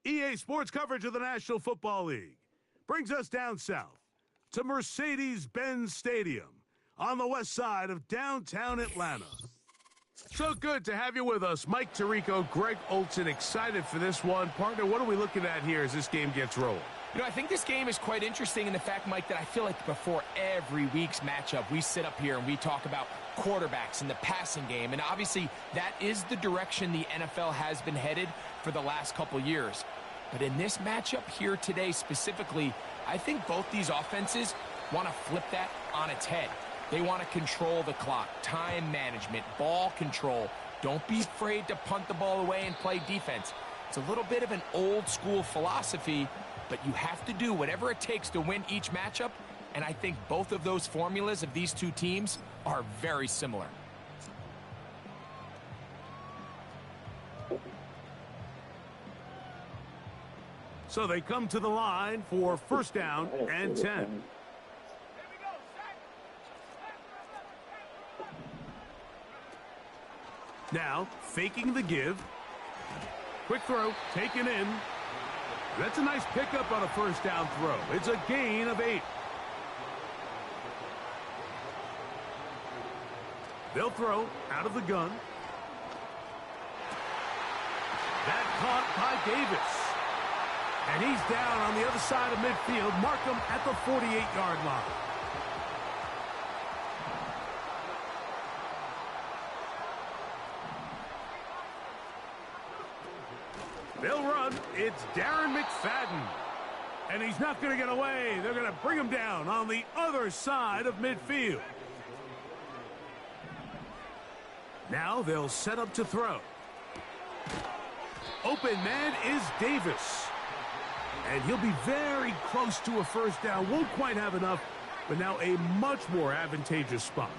EA Sports coverage of the National Football League brings us down south to Mercedes-Benz Stadium on the west side of downtown Atlanta. So good to have you with us. Mike Tirico, Greg Olson, excited for this one. Partner, what are we looking at here as this game gets rolling? You know, I think this game is quite interesting in the fact, Mike, that I feel like before every week's matchup, we sit up here and we talk about quarterbacks and the passing game. And obviously, that is the direction the NFL has been headed for the last couple years. But in this matchup here today specifically, I think both these offenses want to flip that on its head. They want to control the clock, time management, ball control. Don't be afraid to punt the ball away and play defense. It's a little bit of an old school philosophy, but you have to do whatever it takes to win each matchup, and I think both of those formulas of these two teams are very similar. So they come to the line for first down and 10. Now, faking the give. Quick throw, taken in. That's a nice pickup on a first down throw. It's a gain of 8. They'll throw out of the gun. That caught by Davis. And he's down on the other side of midfield. Mark him at the 48-yard line. They'll run. It's Darren McFadden. And he's not going to get away. They're going to bring him down on the other side of midfield. Now they'll set up to throw. Open man is Davis. And he'll be very close to a first down. Won't quite have enough, but now a much more advantageous spot.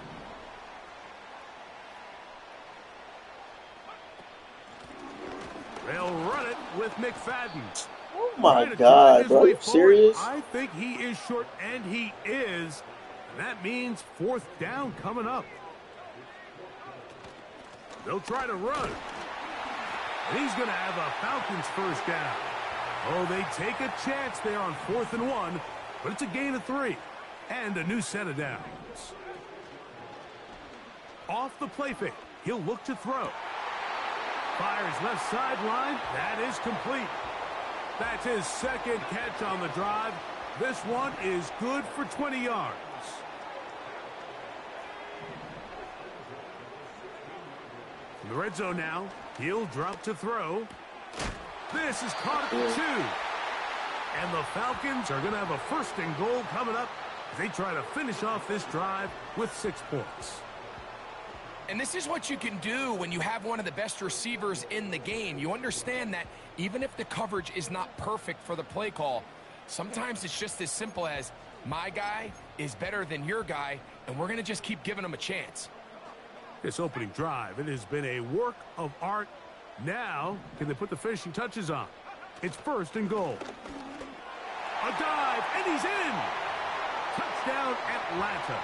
They'll run it with McFadden. Oh my God, bro. Are you serious? I think he is short, and he is. And that means fourth down coming up. They'll try to run. And he's going to have a Falcons first down. Oh, they take a chance there on 4th and 1, but it's a gain of 3 and a new set of downs. Off the play fake, he'll look to throw. Fires left sideline. That is complete. That's his second catch on the drive. This one is good for 20 yards. In the red zone now, he'll drop to throw. This is caught at the 2. And the Falcons are going to have a first and goal coming up as they try to finish off this drive with 6 points. And this is what you can do when you have one of the best receivers in the game. You understand that even if the coverage is not perfect for the play call, sometimes it's just as simple as my guy is better than your guy, and we're going to just keep giving him a chance. This opening drive, it has been a work of art. Now, can they put the finishing touches on? It's first and goal. A dive, and he's in! Touchdown, Atlanta.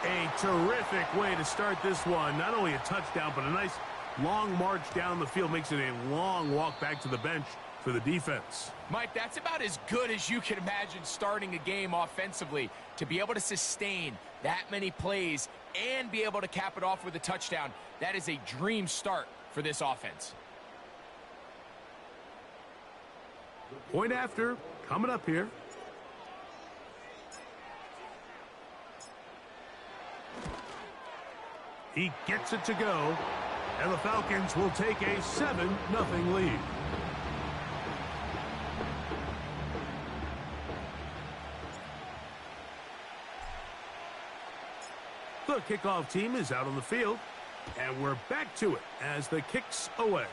A terrific way to start this one. Not only a touchdown, but a nice long march down the field. Makes it a long walk back to the bench for the defense. Mike, that's about as good as you can imagine starting a game offensively. To be able to sustain that many plays and be able to cap it off with a touchdown, that is a dream start for this offense. Point after, coming up here. He gets it to go, and the Falcons will take a 7-0 lead. The kickoff team is out on the field, and we're back to it as the kick's away.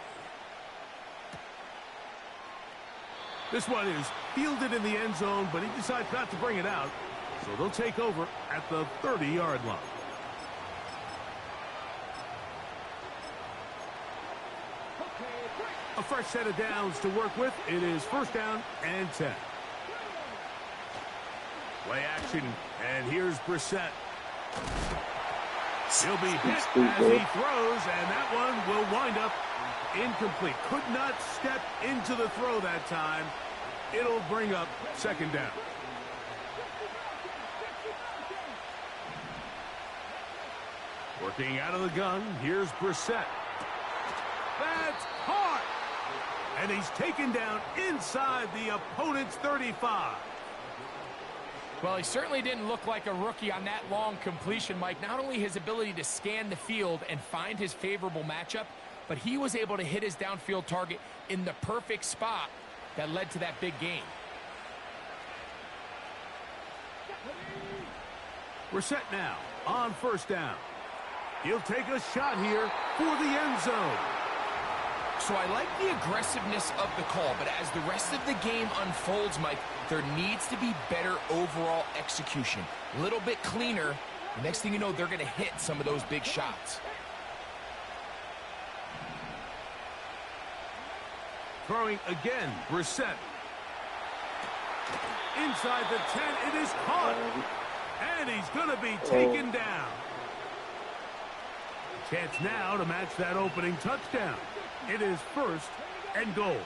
This one is fielded in the end zone, but he decides not to bring it out, so they'll take over at the 30-yard line. A fresh set of downs to work with. It is first down and 10. Play action, and here's Brissett. He'll be hit as he throws, and that one will wind up Incomplete. Could not step into the throw that time. It'll bring up second down. Working out of the gun, here's Brissett. That's caught! And he's taken down inside the opponent's 35. Well, he certainly didn't look like a rookie on that long completion, Mike. Not only his ability to scan the field and find his favorable matchup, but he was able to hit his downfield target in the perfect spot that led to that big gain. We're set now on first down. He'll take a shot here for the end zone. So I like the aggressiveness of the call, but as the rest of the game unfolds, Mike, there needs to be better overall execution. A little bit cleaner. The next thing you know, they're going to hit some of those big shots. Throwing again, Brissett. Inside the 10, it is caught. And he's going to be taken down. Chance now to match that opening touchdown. It is first and goal.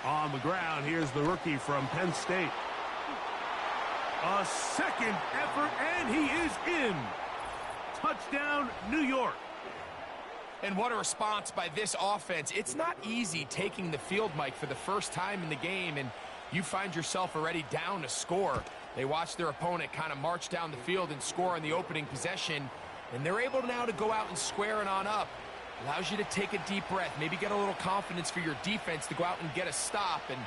On the ground, here's the rookie from Penn State. A second effort, and he is in. Touchdown, New York. And what a response by this offense. It's not easy taking the field, Mike, for the first time in the game, and you find yourself already down a score. They watch their opponent kind of march down the field and score in the opening possession, and they're able now to go out and square it on up. Allows you to take a deep breath, maybe get a little confidence for your defense to go out and get a stop, and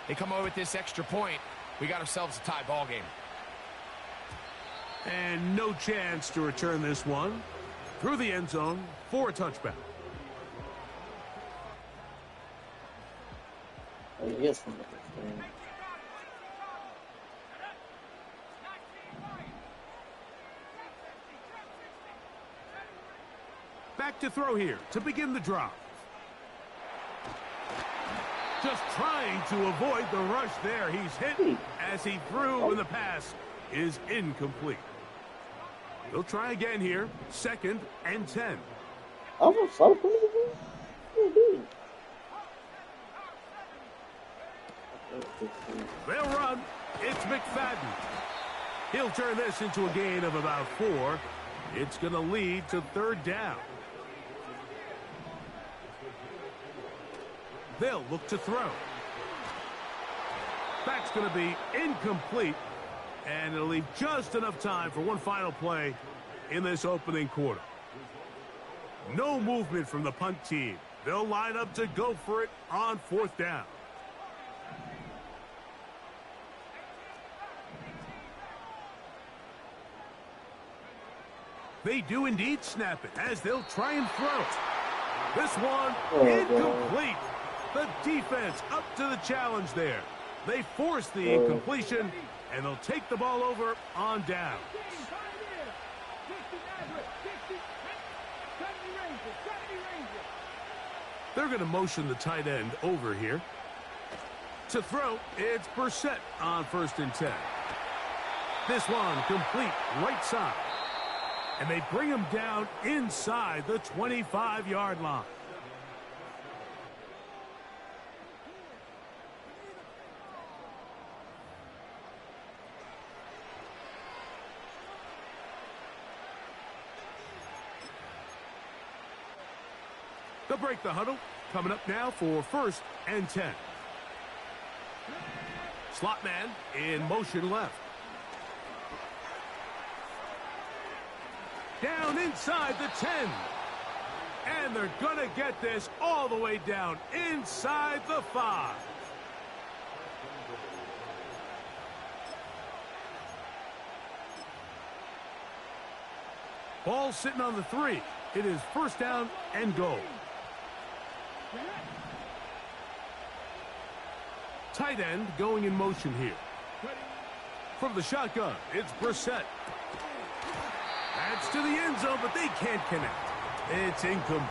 they come away with this extra point. We got ourselves a tie ball game. And no chance to return this one. Through the end zone for a touchback. Yes. Back to throw here to begin the drive. Just trying to avoid the rush there. He's hit as he threw when the pass is incomplete. He'll try again here. Second and 10. They'll run. It's McFadden. He'll turn this into a gain of about 4. It's going to lead to third down. They'll look to throw. That's going to be incomplete. And it'll leave just enough time for one final play in this opening quarter. No movement from the punt team. They'll line up to go for it on fourth down. They do indeed snap it as they'll try and throw it. This one incomplete. The defense up to the challenge there. They force the incompletion, and they'll take the ball over on down. They're going to motion the tight end over here. To throw, it's Brissett on first and 10. This one complete right side. And they bring him down inside the 25-yard line. They'll break the huddle. Coming up now for first and 10. Slot man in motion left. Down inside the 10. And they're going to get this all the way down inside the 5. Ball sitting on the 3. It is first down and goal. Tight end going in motion here. From the shotgun, it's Brissett. That's to the end zone, but they can't connect. It's incomplete.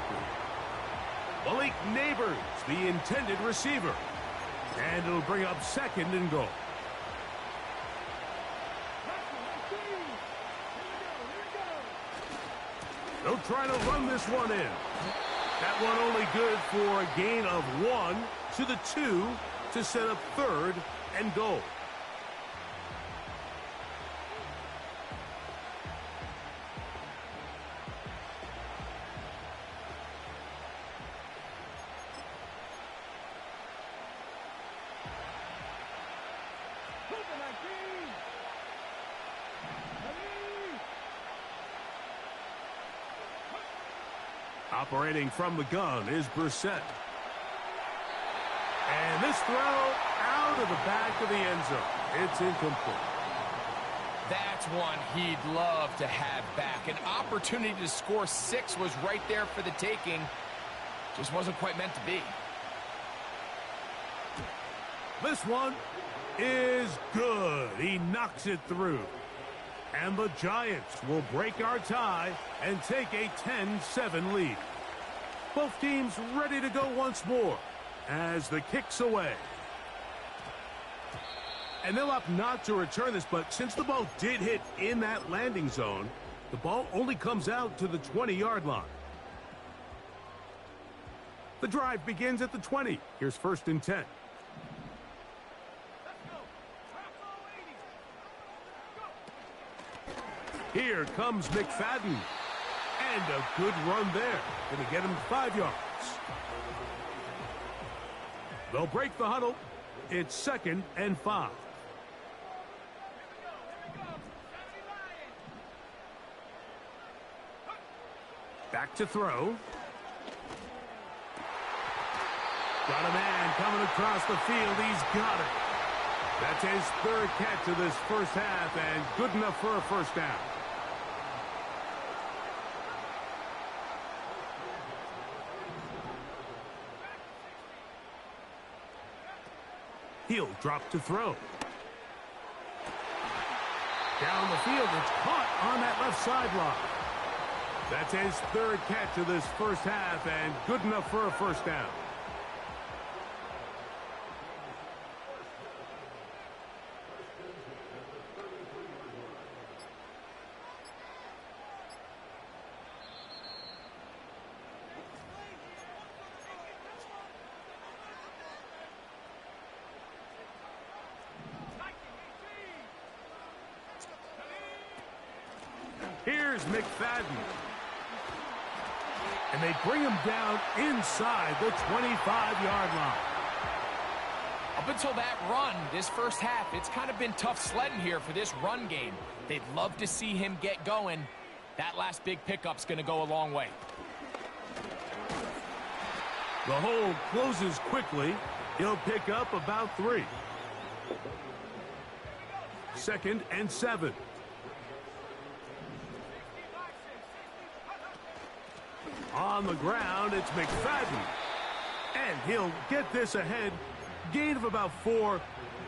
Malik Neighbors, the intended receiver. And it'll bring up second and goal. They'll try to run this one in. That one only good for a gain of 1 to the 2 to set up 3rd and goal. Operating from the gun is Brissett. And this throw out of the back of the end zone. It's incomplete. That's one he'd love to have back. An opportunity to score 6 was right there for the taking. Just wasn't quite meant to be. This one is good. He knocks it through. And the Giants will break our tie and take a 10-7 lead. Both teams ready to go once more as the kick's away. And they'll opt not to return this, but since the ball did hit in that landing zone, the ball only comes out to the 20-yard line. The drive begins at the 20. Here's 1st and 10. Here comes McFadden. And a good run there. Going to get him 5 yards. They'll break the huddle. It's 2nd and 5. Back to throw. Got a man coming across the field. He's got it. That's his 3rd catch of this first half and good enough for a 1st down. He'll drop to throw. Down the field, it's caught on that left sideline. That's his 3rd catch of this first half and good enough for a 1st down. Here's McFadden. And they bring him down inside the 25-yard line. Up until that run, this first half, it's kind of been tough sledding here for this run game. They'd love to see him get going. That last big pickup's going to go a long way. The hole closes quickly. He'll pick up about 3. 2nd and 7. On the ground, it's McFadden. And he'll get this ahead. Gain of about 4.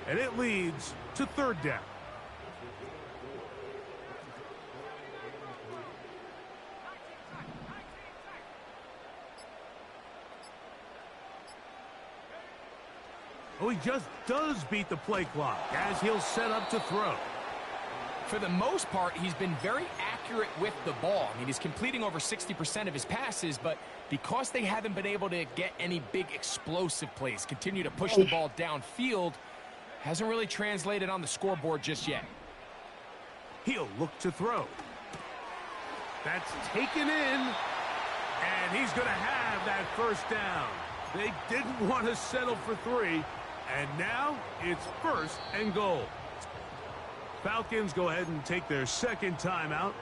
And it leads to 3rd down. Oh, he just does beat the play clock as he'll set up to throw. For the most part, he's been very accurate with the ball. I mean, he's completing over 60% of his passes, but because they haven't been able to get any big explosive plays, continue to push the ball downfield, hasn't really translated on the scoreboard just yet. He'll look to throw. That's taken in, and he's going to have that 1st down. They didn't want to settle for 3, and now it's 1st and goal. Falcons go ahead and take their 2nd timeout,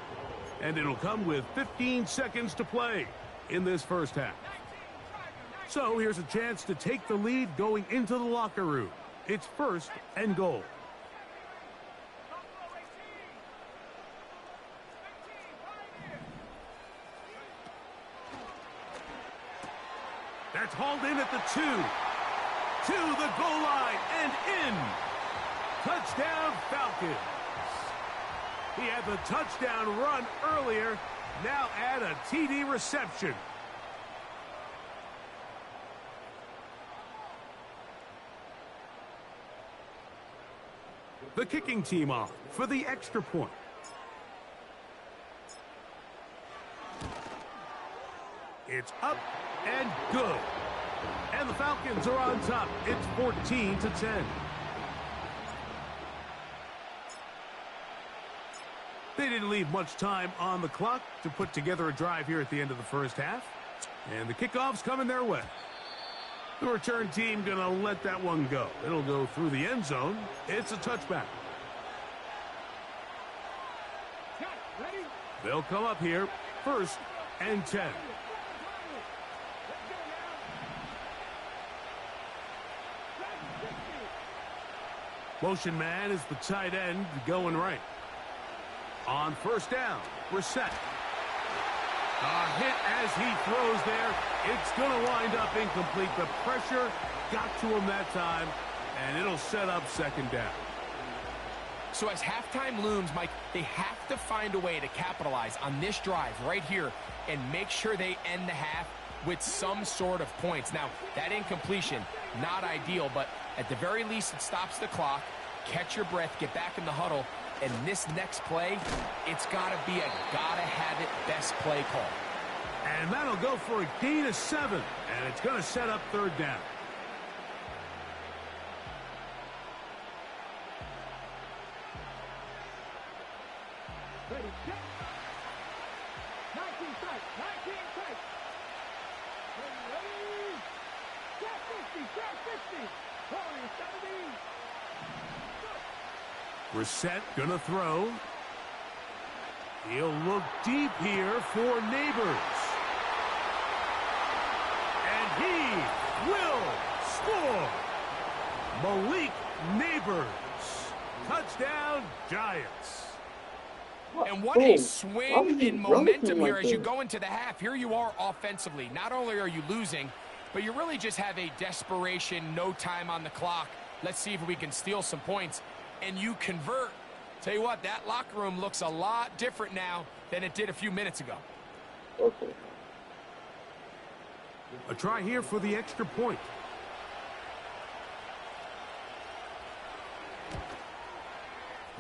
and it'll come with 15 seconds to play in this first half. So here's a chance to take the lead going into the locker room. It's 1st and goal. That's hauled in at the 2. To the goal line and in. Touchdown, Falcons. He had the touchdown run earlier. Now add a TD reception. The kicking team off for the extra point. It's up and good. And the Falcons are on top. It's 14-10. They didn't leave much time on the clock to put together a drive here at the end of the first half. And the kickoff's coming their way. The return team going to let that one go. It'll go through the end zone. It's a touchback. They'll come up here, 1st and 10. Motion man is the tight end going right. On 1st down, Brissett. A hit as he throws there. It's going to wind up incomplete. The pressure got to him that time, and it'll set up 2nd down. So as halftime looms, Mike, they have to find a way to capitalize on this drive right here and make sure they end the half with some sort of points. Now, that incompletion, not ideal, but at the very least it stops the clock. Catch your breath, get back in the huddle, and this next play, it's got to be a gotta-have-it best play call. And that'll go for a gain of 7, and it's going to set up 3rd down. Ready, set. 19 strikes, 19 strikes. Ready, set 50, set 50. 40, 70. Brissett gonna throw. He'll look deep here for Neighbors. And he will score. Malik Neighbors. Touchdown, Giants. And what a swing in momentum here as you go into the half. Here you are offensively. Not only are you losing, but you really just have a desperation, no time on the clock. Let's see if we can steal some points. And you convert. Tell you what, that locker room looks a lot different now than it did a few minutes ago. Okay. A try here for the extra point.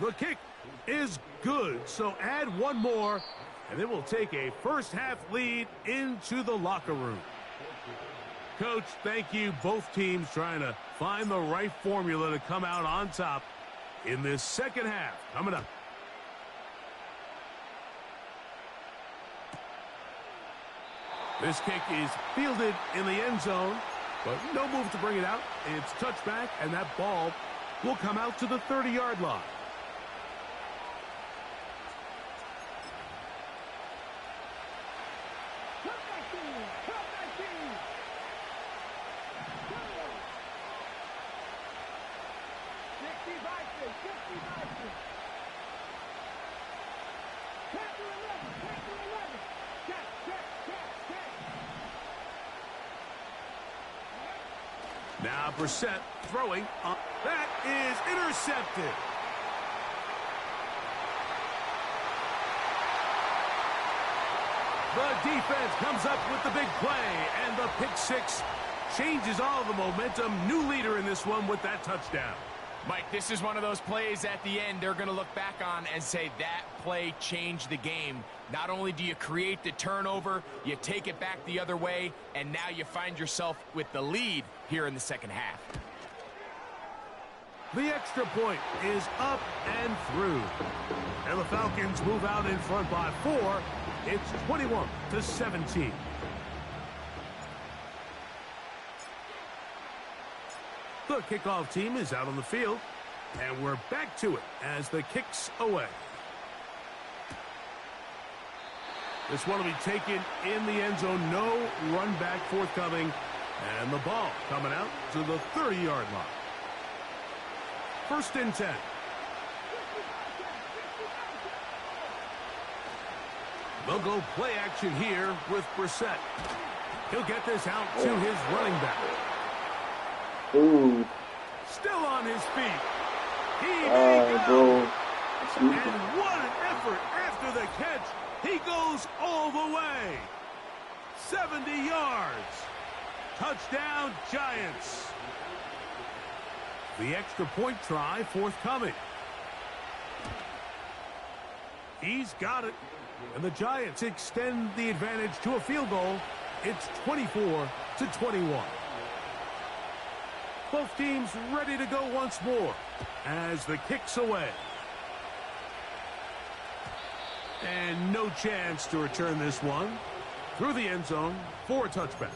The kick is good, so add one more, and it will take a first-half lead into the locker room. Coach, thank you. Both teams trying to find the right formula to come out on top in this second half. Coming up. This kick is fielded in the end zone, but no move to bring it out. It's touchback, and that ball will come out to the 30-yard line. Now Brissett throwing. That is intercepted. The defense comes up with the big play, and the pick six changes all the momentum. New leader in this one with that touchdown. Mike, this is one of those plays at the end they're going to look back on and say that play changed the game. Not only do you create the turnover, you take it back the other way, and now you find yourself with the lead here in the second half. The extra point is up and through. And the Falcons move out in front by 4. It's 21-17. The kickoff team is out on the field, and we're back to it as the kick's away. This one will be taken in the end zone. No run back forthcoming, and the ball coming out to the 30-yard line. 1st and 10. They'll go play action here with Brissett. He'll get this out to his running back. Ooh. Still on his feet. He may go. And what an effort after the catch. He goes all the way. 70 yards. Touchdown, Giants. The extra point try forthcoming. He's got it. And the Giants extend the advantage to a field goal. It's 24-21. Both teams ready to go once more as the kick's away. And no chance to return this one through the end zone for a touchback.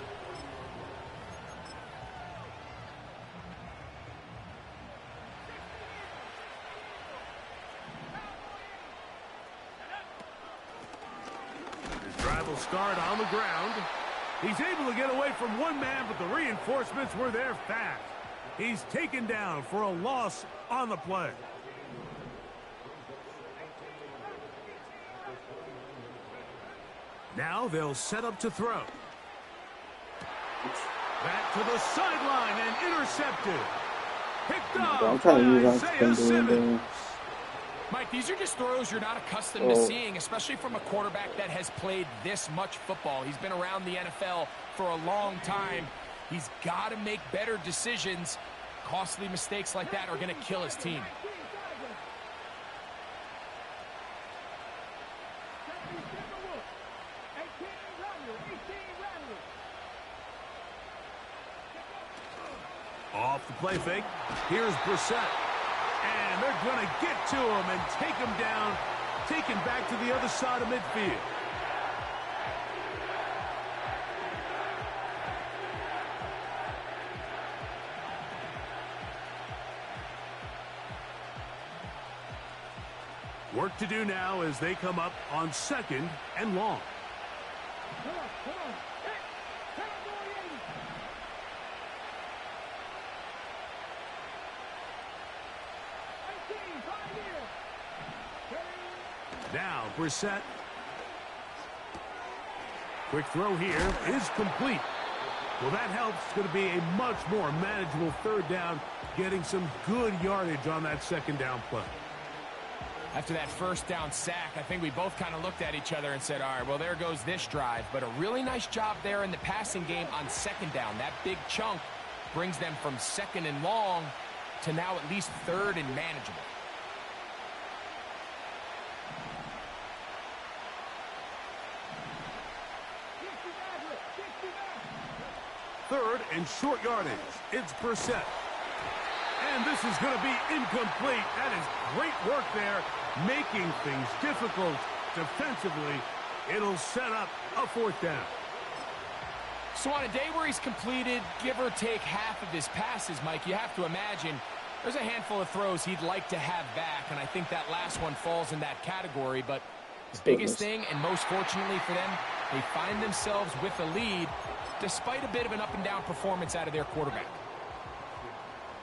His drive will start on the ground. He's able to get away from one man, but the reinforcements were there fast. He's taken down for a loss on the play. Now they'll set up to throw. Back to the sideline and intercepted. Picked up I'm trying to use by that Isaiah spin Simmons. Mike, these are just throws you're not accustomed to seeing, especially from a quarterback that has played this much football. He's been around the NFL for a long time. He's got to make better decisions. Costly mistakes like that are going to kill his team. Off the play fake. Here's Brissett. And they're going to get to him and take him down, taken back to the other side of midfield. Work to do now as they come up on 2nd and long. Come on. Now Brissett. Quick throw here is complete. Well, that helps. It's going to be a much more manageable 3rd down, getting some good yardage on that 2nd down play. After that 1st down sack, I think we both kind of looked at each other and said, all right, well, there goes this drive. But a really nice job there in the passing game on 2nd down. That big chunk brings them from 2nd and long to now at least 3rd and manageable. Third and short yardage. It's Brissett. And this is going to be incomplete. That is great work there, making things difficult defensively. It'll set up a 4th down. So on a day where he's completed, give or take half of his passes, Mike, you have to imagine there's a handful of throws he'd like to have back, and I think that last one falls in that category. But the biggest thing, and most fortunately for them, they find themselves with a lead despite a bit of an up-and-down performance out of their quarterback.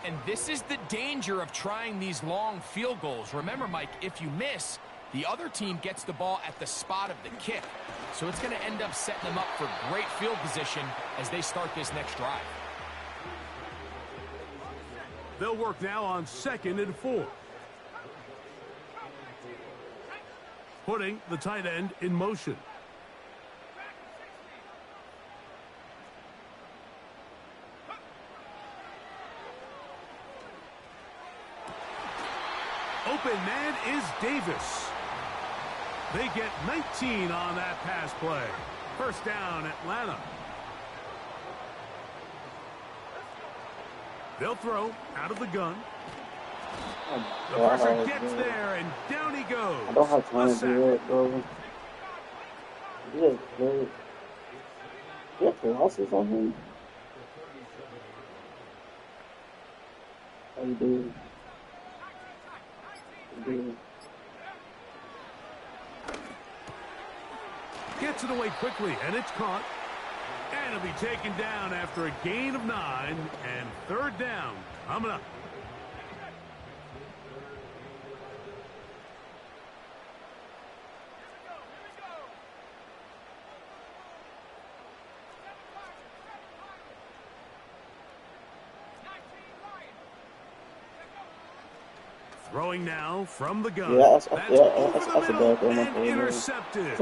And this is the danger of trying these long field goals. Remember, Mike, if you miss, the other team gets the ball at the spot of the kick. So it's going to end up setting them up for great field position as they start this next drive. They'll work now on 2nd and 4. Putting the tight end in motion. Open man is Davis. They get 19 on that pass play. 1st down, Atlanta. They'll throw out of the gun. The pressure gets there, and down he goes. I don't have time to do it, bro. You have losses on him? How you doing? Gets it away quickly, and it's caught. And it'll be taken down after a gain of 9, and 3rd down coming up. Throwing now from the gun. Yeah, that's a middle bad throw. and intercepted.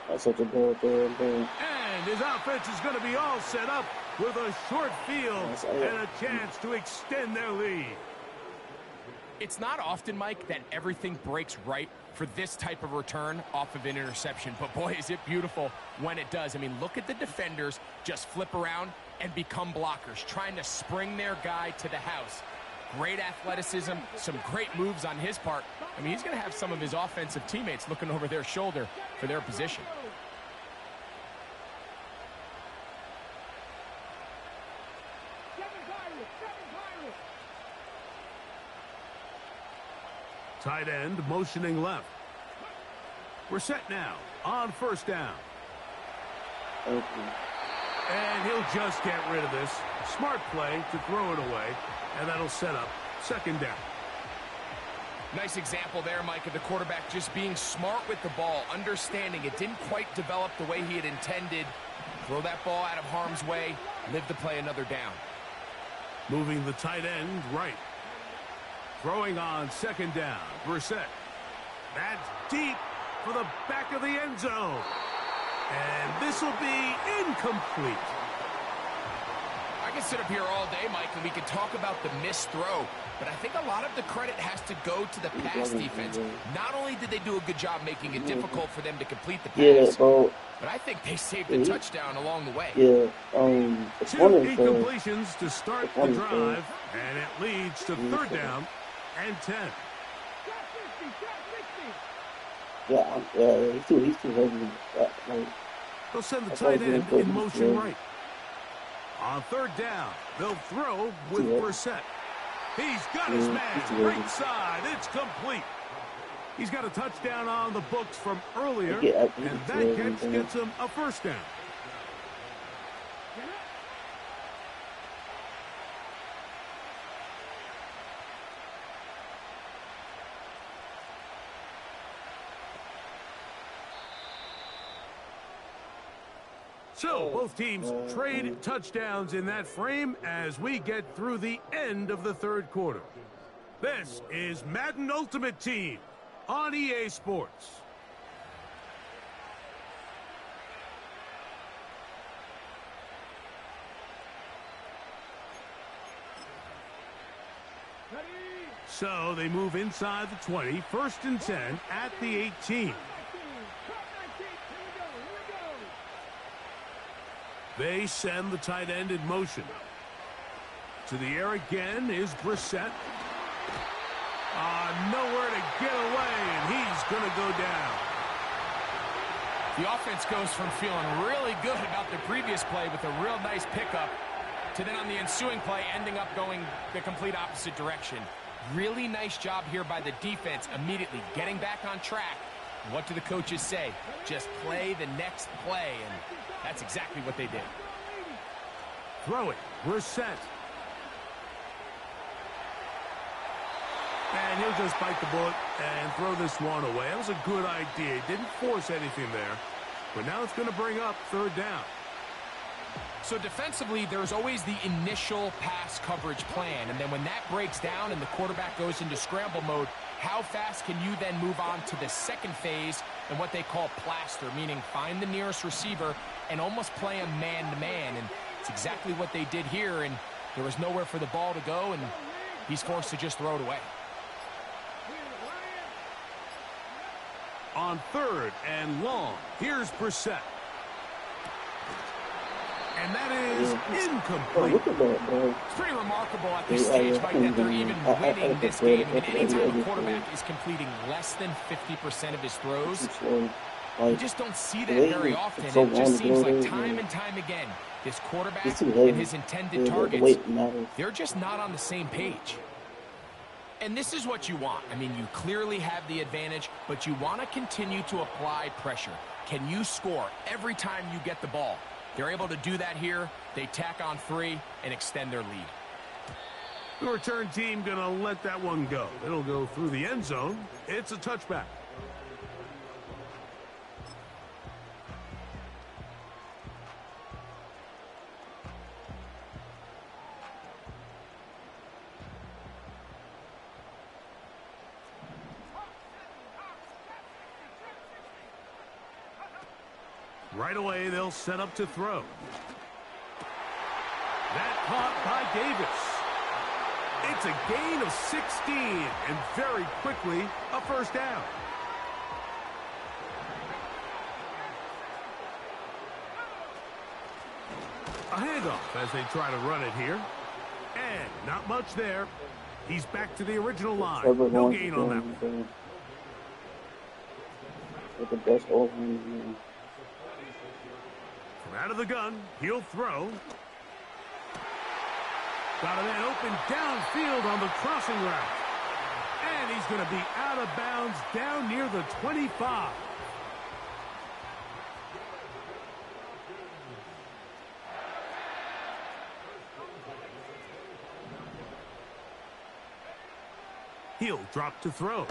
That's such a bad throw. And his offense is going to be all set up with a short field and a chance to extend their lead. It's not often, Mike, that everything breaks right for this type of return off of an interception. But, boy, is it beautiful when it does. I mean, look at the defenders just flip around and become blockers, trying to spring their guy to the house. Great athleticism, some great moves on his part. I mean, he's going to have some of his offensive teammates looking over their shoulder for their position. Tight end motioning left. We're set now on first down. And he'll just get rid of this. Smart play to throw it away, and that'll set up second down. Nice example there, Mike, of the quarterback just being smart with the ball, understanding it didn't quite develop the way he had intended. Throw that ball out of harm's way, live to play another down. Moving the tight end right. Throwing on second down. Brissett. That's deep for the back of the end zone. And this will be incomplete. I can sit up here all day, Mike, and we can talk about the missed throw. But I think a lot of the credit has to go to the pass defense. Not only did they do a good job making it difficult for them to complete the pass, but I think they saved a touchdown along the way. Yeah, Two incompletions to start the drive, and it leads to third down and 10. Yeah, he's too heavy. They'll send the tight end in motion right. On third down, they'll throw with Brissett. He's got his man right side. It's complete. He's got a touchdown on the books from earlier, and that catch gets him a first down. So, both teams trade touchdowns in that frame as we get through the end of the third quarter. This is Madden Ultimate Team on EA Sports. So, they move inside the 20, first and 10 at the 18. They send the tight end in motion. To the air again is Brissett. Nowhere to get away, and he's going to go down. The offense goes from feeling really good about the previous play with a real nice pickup to then on the ensuing play ending up going the complete opposite direction. Really nice job here by the defense immediately getting back on track. What do the coaches say? Just play the next play, and that's exactly what they did. Throw it. Brissett. And he'll just bite the bullet and throw this one away. That was a good idea. He didn't force anything there. But now it's going to bring up third down. So defensively, there's always the initial pass coverage plan. And then when that breaks down and the quarterback goes into scramble mode, how fast can you then move on to the second phase and what they call plaster, meaning find the nearest receiver and almost play him man-to-man. And it's exactly what they did here, and there was nowhere for the ball to go, and he's forced to just throw it away. On third and long, here's Brissett. And that is incomplete. It's pretty remarkable at this stage, Mike, that they're even winning this game. I mean, anytime a quarterback is completing less than 50% of his throws, you just don't see that very often. It just seems like time and time again, this quarterback and his intended targets, they're just not on the same page. And this is what you want. I mean, you clearly have the advantage, but you want to continue to apply pressure. Can you score every time you get the ball? They're able to do that here. They tack on 3 and extend their lead. The return team going to let that one go. It'll go through the end zone. It's a touchback. Right away, they'll set up to throw. That caught by Davis. It's a gain of 16, and very quickly, a first down. A handoff as they try to run it here. And not much there. He's back to the original line. No gain on that one. With the best offense. From out of the gun, he'll throw. Got a man open downfield on the crossing route. And he's going to be out of bounds down near the 25. He'll drop to throw.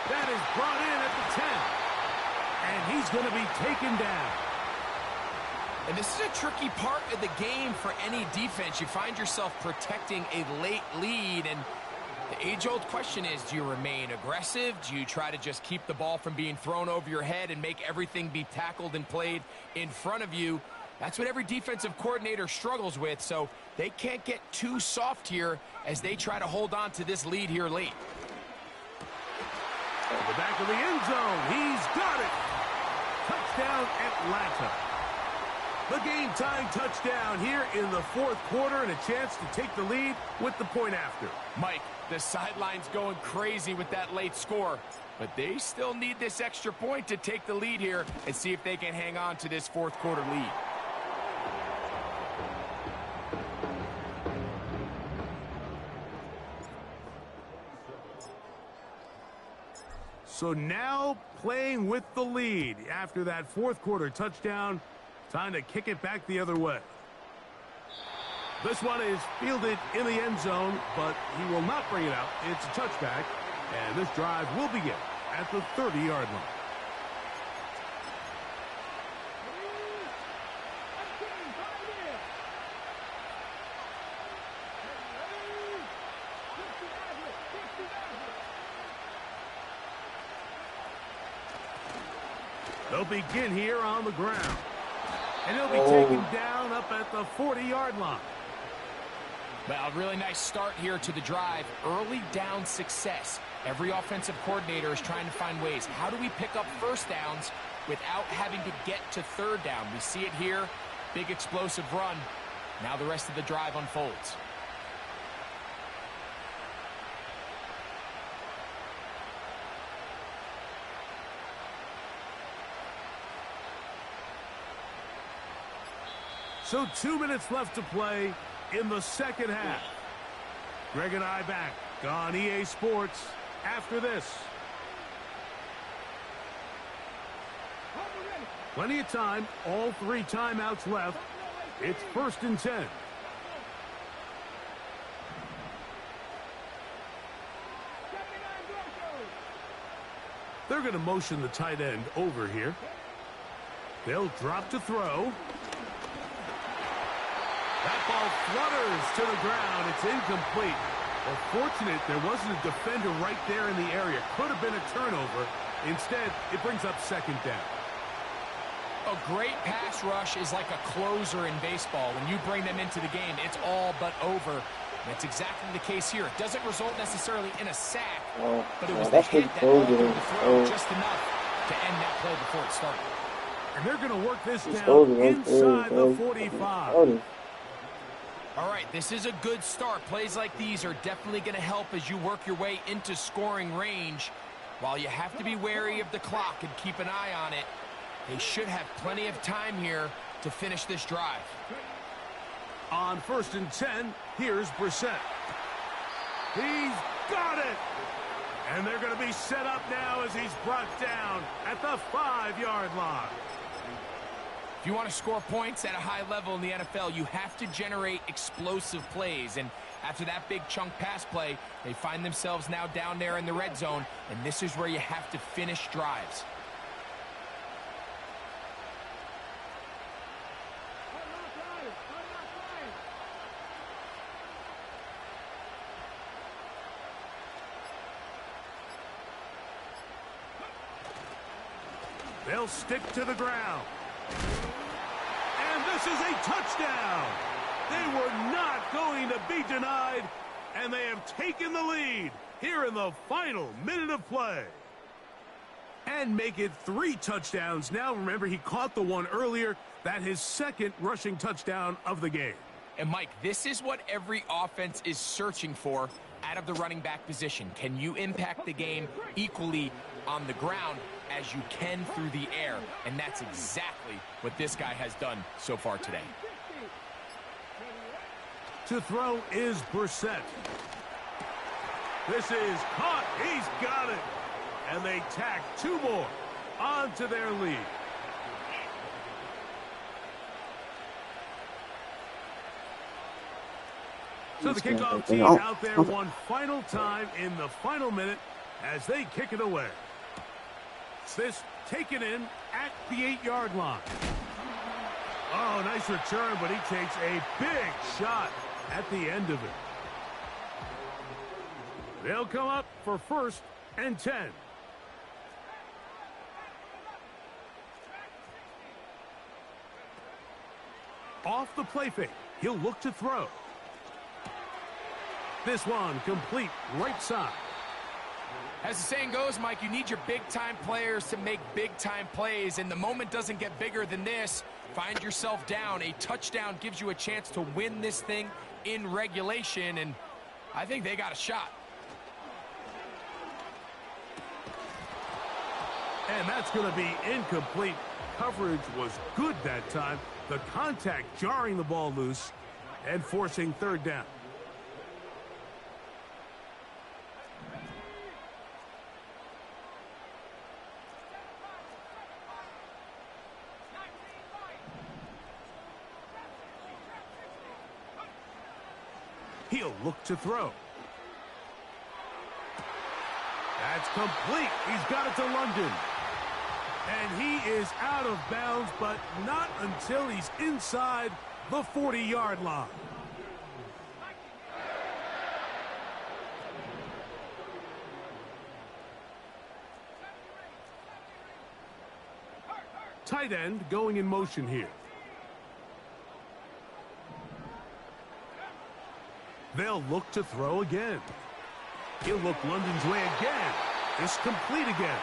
That is brought in at the 10. And he's going to be taken down. And this is a tricky part of the game for any defense. You find yourself protecting a late lead, and the age-old question is, do you remain aggressive? Do you try to just keep the ball from being thrown over your head and make everything be tackled and played in front of you? That's what every defensive coordinator struggles with, so they can't get too soft here as they try to hold on to this lead here late. At the back of the end zone, he's got it. Touchdown, Atlanta. The game-tying touchdown here in the fourth quarter, and a chance to take the lead with the point after. Mike, the sideline's going crazy with that late score, but they still need this extra point to take the lead here and see if they can hang on to this fourth quarter lead. So now playing with the lead after that fourth quarter touchdown. Time to kick it back the other way. This one is fielded in the end zone, but he will not bring it out. It's a touchback, and this drive will begin at the 30-yard line. They'll begin here on the ground. And he'll be taken down up at the 40-yard line. Well, a really nice start here to the drive. Early down success. Every offensive coordinator is trying to find ways. How do we pick up first downs without having to get to third down? We see it here. Big explosive run. Now the rest of the drive unfolds. So 2 minutes left to play in the second half. Greg and I back on EA Sports after this. Plenty of time, all 3 timeouts left. It's 1st and 10. They're going to motion the tight end over here. They'll drop to throw. That ball flutters to the ground. It's incomplete. Well, fortunate there wasn't a defender right there in the area. Could have been a turnover. Instead, it brings up second down. A great pass rush is like a closer in baseball. When you bring them into the game, it's all but over. That's exactly the case here. It doesn't result necessarily in a sack, but it was the hit that altered the throw just enough to end that play before it started. And they're going to work this down inside the 45. All right, this is a good start. Plays like these are definitely going to help as you work your way into scoring range. While you have to be wary of the clock and keep an eye on it, they should have plenty of time here to finish this drive. On 1st and 10, here's Brissett. He's got it! And they're going to be set up now as he's brought down at the 5-yard line. If you want to score points at a high level in the NFL, you have to generate explosive plays. And after that big chunk pass play, they find themselves now down there in the red zone. And this is where you have to finish drives. They'll stick to the ground. And this is a touchdown. They were not going to be denied, and they have taken the lead here in the final minute of play. And make it 3 touchdowns. Now, remember, he caught the one earlier. That his second rushing touchdown of the game. And, Mike, this is what every offense is searching for out of the running back position. Can you impact the game equally on the ground as you can through the air? And that's exactly what this guy has done so far today. To throw is Brissett. This is caught. He's got it. And they tack 2 more onto their lead. So the kickoff team out there one final time in the final minute as they kick it away. This taken in at the 8-yard line. Oh, nice return, but he takes a big shot at the end of it. They'll come up for 1st and 10. Off the play fake, he'll look to throw. This one complete right side. As the saying goes, Mike, you need your big-time players to make big-time plays, and the moment doesn't get bigger than this. Find yourself down. A touchdown gives you a chance to win this thing in regulation, and I think they got a shot. And that's going to be incomplete. Coverage was good that time. The contact jarring the ball loose and forcing 3rd down. He'll look to throw. That's complete. He's got it to London. And he is out of bounds, but not until he's inside the 40-yard line. Tight end going in motion here. They'll look to throw again. He'll look London's way again. It's complete again.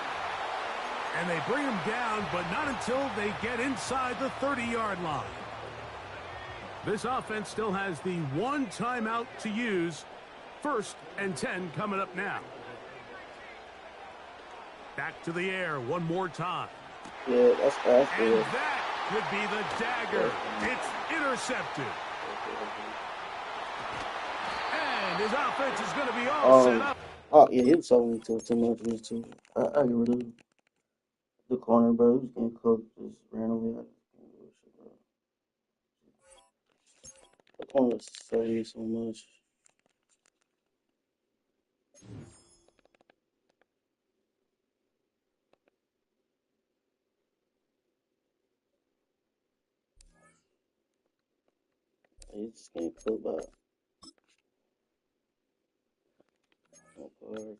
And they bring him down, but not until they get inside the 30-yard line. This offense still has the 1 timeout to use. 1st and 10 coming up now. Back to the air one more time. Yeah, that's fast. And that could be the dagger. It's intercepted. And his offense is going to be all set up. Oh, yeah, he was telling me to much of this too. I get rid of the corner, bro. He was getting cooked just randomly. The corner saved me so much. He's just getting cooked by guard.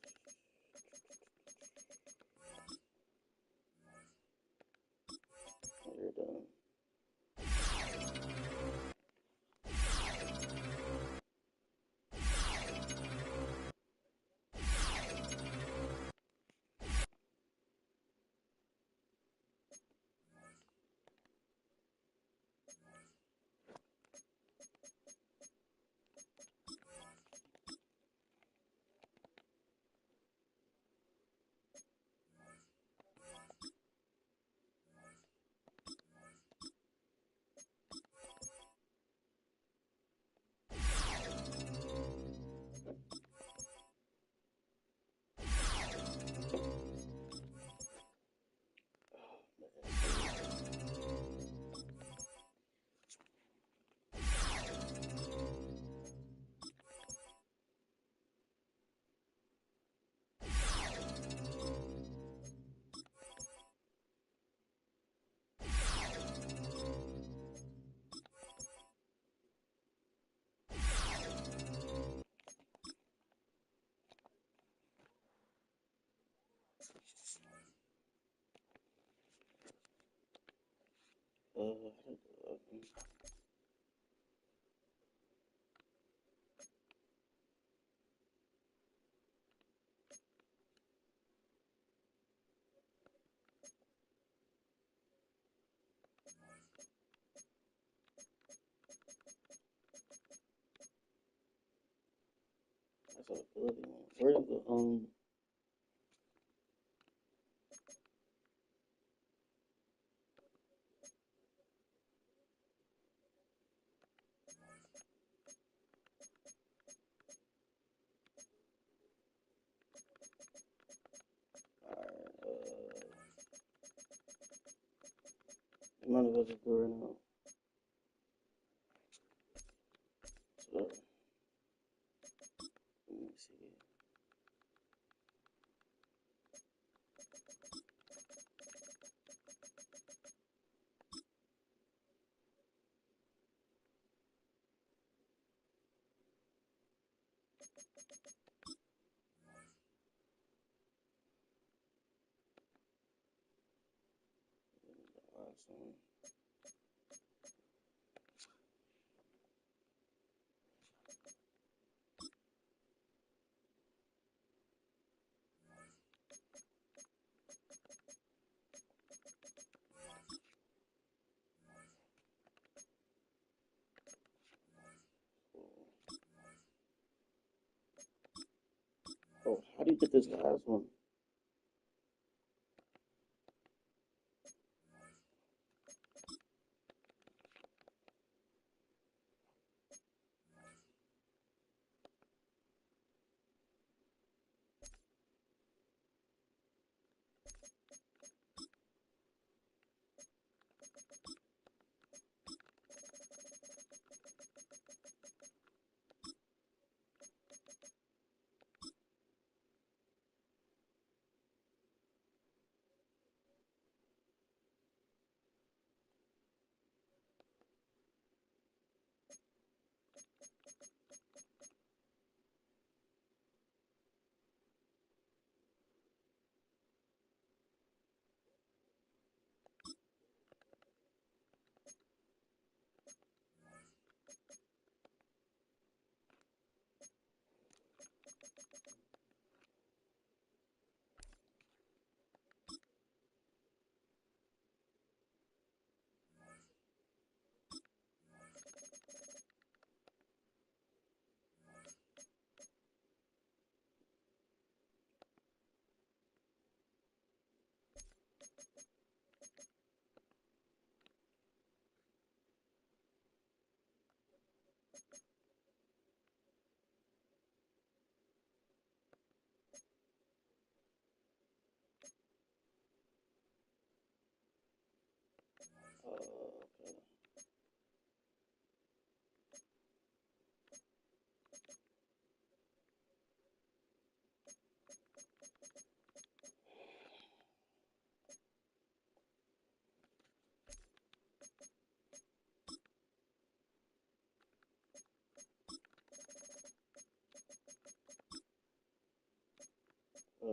You're done. That's a ability one. Where's the you might as well just do it right now. So, let me see. Awesome. Oh, how do you get this last one? Okay. Uh,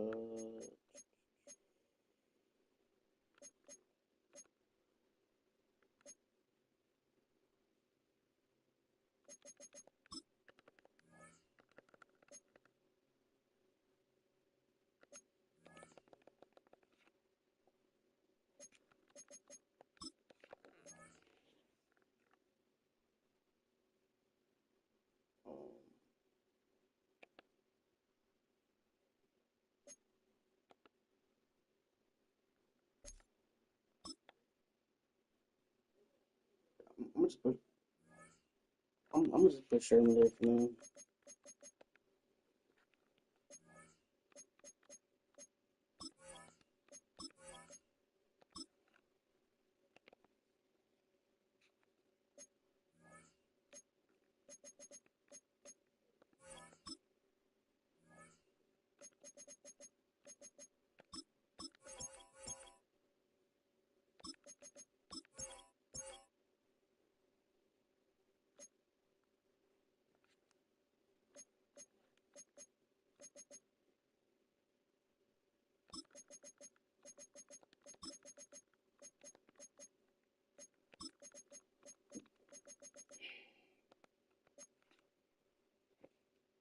um, I'm gonna just put, I'm gonna just put Sherman there for now.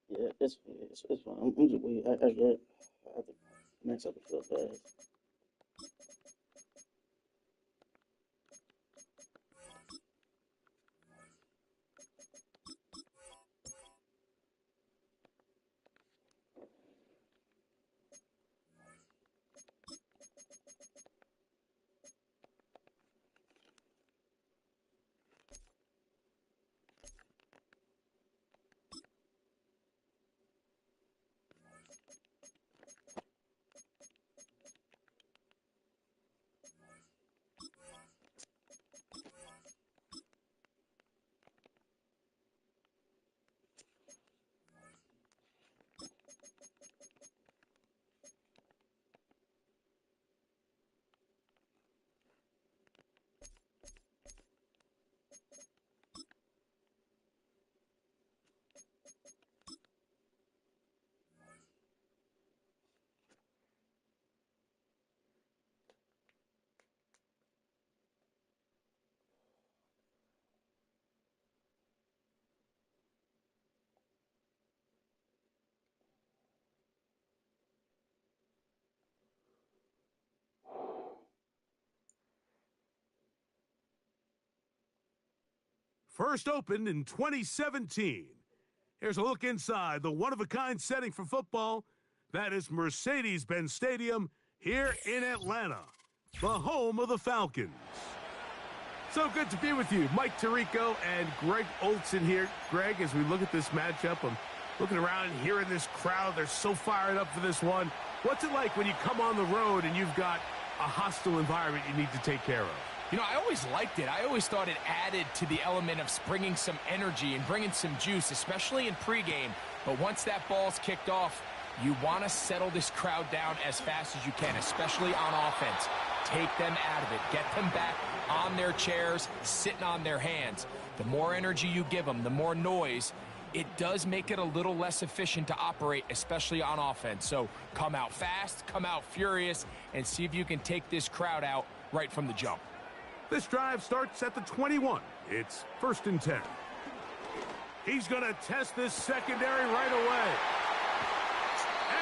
Yeah, it's fine. I'm just wait. I have to max up the field fast. First opened in 2017. Here's a look inside the one-of-a-kind setting for football. That is Mercedes-Benz Stadium here in Atlanta, the home of the Falcons. So good to be with you. Mike Tirico and Greg Olson here. Greg, as we look at this matchup, I'm looking around and hearing this crowd. They're so fired up for this one. What's it like when you come on the road and you've got a hostile environment you need to take care of? You know, I always liked it. I always thought it added to the element of bringing some energy and bringing some juice, especially in pregame. But once that ball's kicked off, you want to settle this crowd down as fast as you can, especially on offense. Take them out of it. Get them back on their chairs, sitting on their hands. The more energy you give them, the more noise, it does make it a little less efficient to operate, especially on offense. So come out fast, come out furious, and see if you can take this crowd out right from the jump. This drive starts at the 21. It's 1st and 10. He's going to test this secondary right away.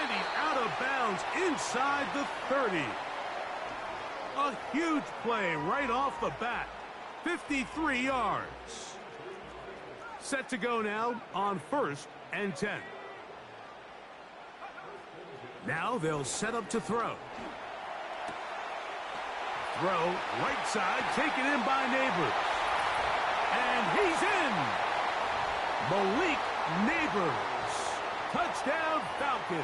And he's out of bounds inside the 30. A huge play right off the bat. 53 yards. Set to go now on 1st and 10. Now they'll set up to throw. Throw, right side, taken in by Neighbors. And he's in. Malik Neighbors. Touchdown, Falcons.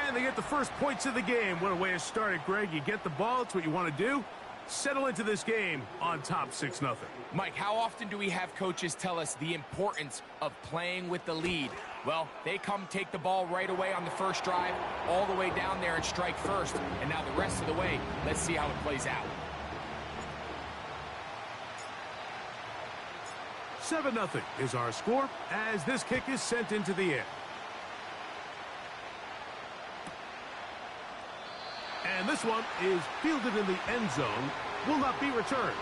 And they get the first points of the game. What a way to start it, Greg. You get the ball. It's what you want to do. Settle into this game on top 6-0. Mike, how often do we have coaches tell us the importance of playing with the lead? Well, they come take the ball right away on the first drive, all the way down there and strike first. And now the rest of the way, let's see how it plays out. 7-0 is our score as this kick is sent into the air. And this one is fielded in the end zone, will not be returned.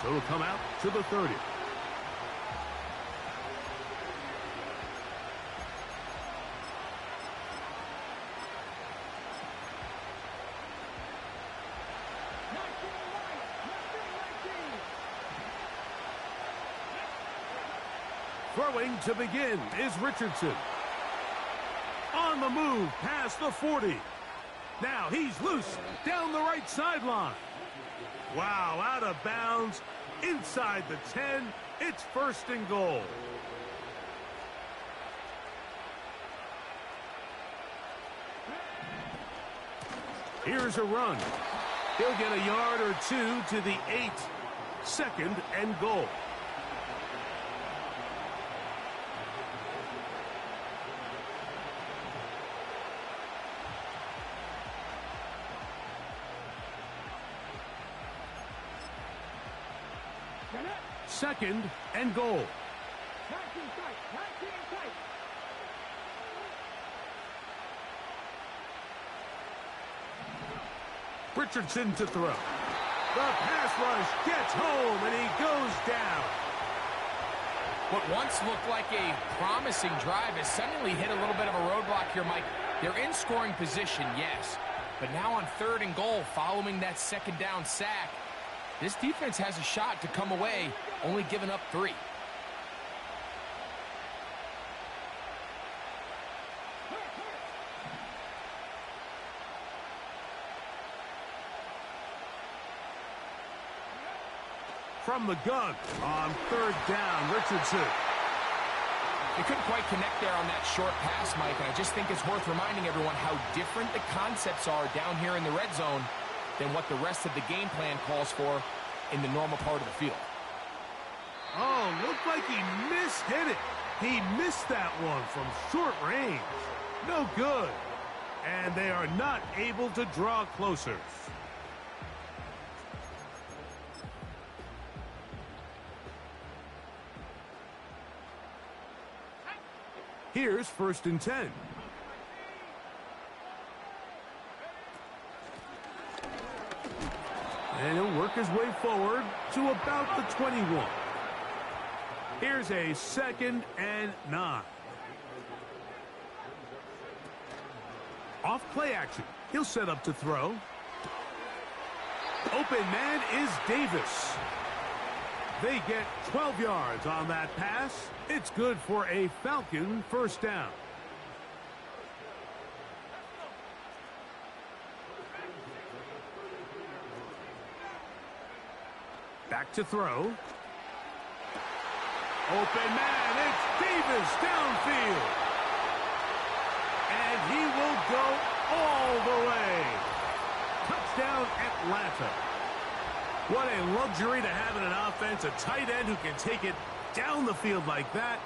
So it'll come out to the 30. Throwing to begin is Richardson. On the move past the 40. Now he's loose down the right sideline. Wow, out of bounds inside the 10. It's 1st and goal. Here's a run. He'll get a yard or two to the 8. 2nd and goal. Second and goal. Richardson to throw. The pass rush gets home, and he goes down. What once looked like a promising drive has suddenly hit a little bit of a roadblock here, Mike. They're in scoring position, yes. But now on 3rd and goal, following that 2nd down sack, this defense has a shot to come away, only giving up 3. From the gun on 3rd down, Richardson. They couldn't quite connect there on that short pass, Mike, and I just think it's worth reminding everyone how different the concepts are down here in the red zone than what the rest of the game plan calls for in the normal part of the field. Oh, looked like he mishit it. He missed that one from short range. No good. And they are not able to draw closer. Here's 1st and 10. And he'll work his way forward to about the 21. Here's a 2nd and 9. Off play action. He'll set up to throw. Open man is Davis. They get 12 yards on that pass. It's good for a Falcon first down. Back to throw. Open man, it's Davis downfield. And he will go all the way. Touchdown, Atlanta. What a luxury to have in an offense, a tight end who can take it down the field like that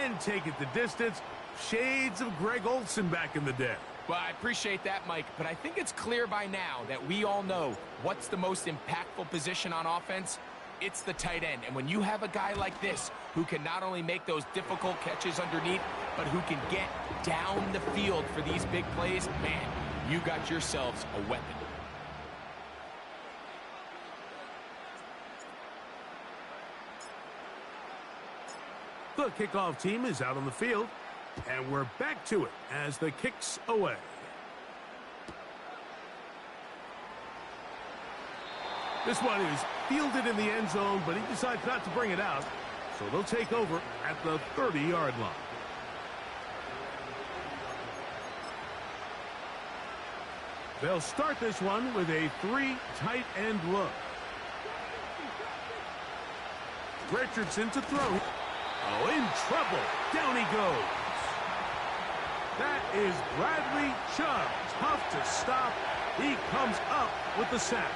and take it the distance. Shades of Greg Olsen back in the day. Well, I appreciate that, Mike, but I think it's clear by now that we all know what's the most impactful position on offense. It's the tight end. And when you have a guy like this who can not only make those difficult catches underneath, but who can get down the field for these big plays, man, you got yourselves a weapon. The kickoff team is out on the field, and we're back to it as the kick's away. This one is fielded in the end zone, but he decides not to bring it out, so they'll take over at the 30-yard line. They'll start this one with a 3 tight end look. Richardson to throw. Oh, in trouble. Down he goes. That is Bradley Chubb. Tough to stop. He comes up with the sack.